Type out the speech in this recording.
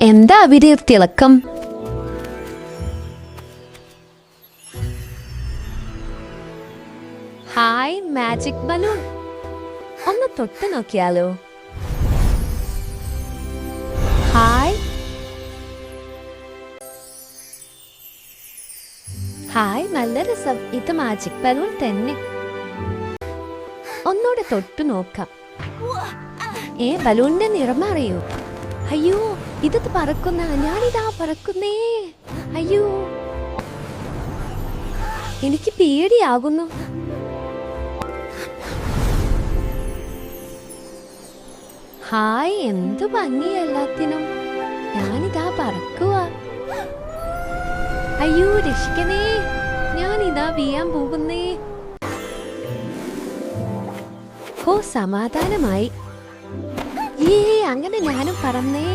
എന്താ അവിടെ തിളക്കം? ഹായ് മാജിക് ബലൂൺ, ഒന്ന് തൊട്ട് നോക്കിയാലോ? ഹായ് ഹായ്, നല്ല രസം. ഇത് മാജിക് ബലൂൺ തന്നെ. ഒന്നുകൂടെ തൊട്ടു നോക്കാം. ബലൂണിന്റെ നിറം അറിയോ? അയ്യോ, ഇത് പറക്കുന്ന, ഞാനിതാ പറക്കുന്നേ. അയ്യോ, എനിക്ക് പേടിയാകുന്നു. ഹായ്, എന്തു ഭംഗി എല്ലാത്തിനും. ഞാനിതാ പറക്കുക. അയ്യോ, രക്ഷിക്കണേ, ഞാനിതാ വീയാൻ പോകുന്നേ. സമാധാനമായി. അങ്ങനെ ഞാനും പറന്നേ.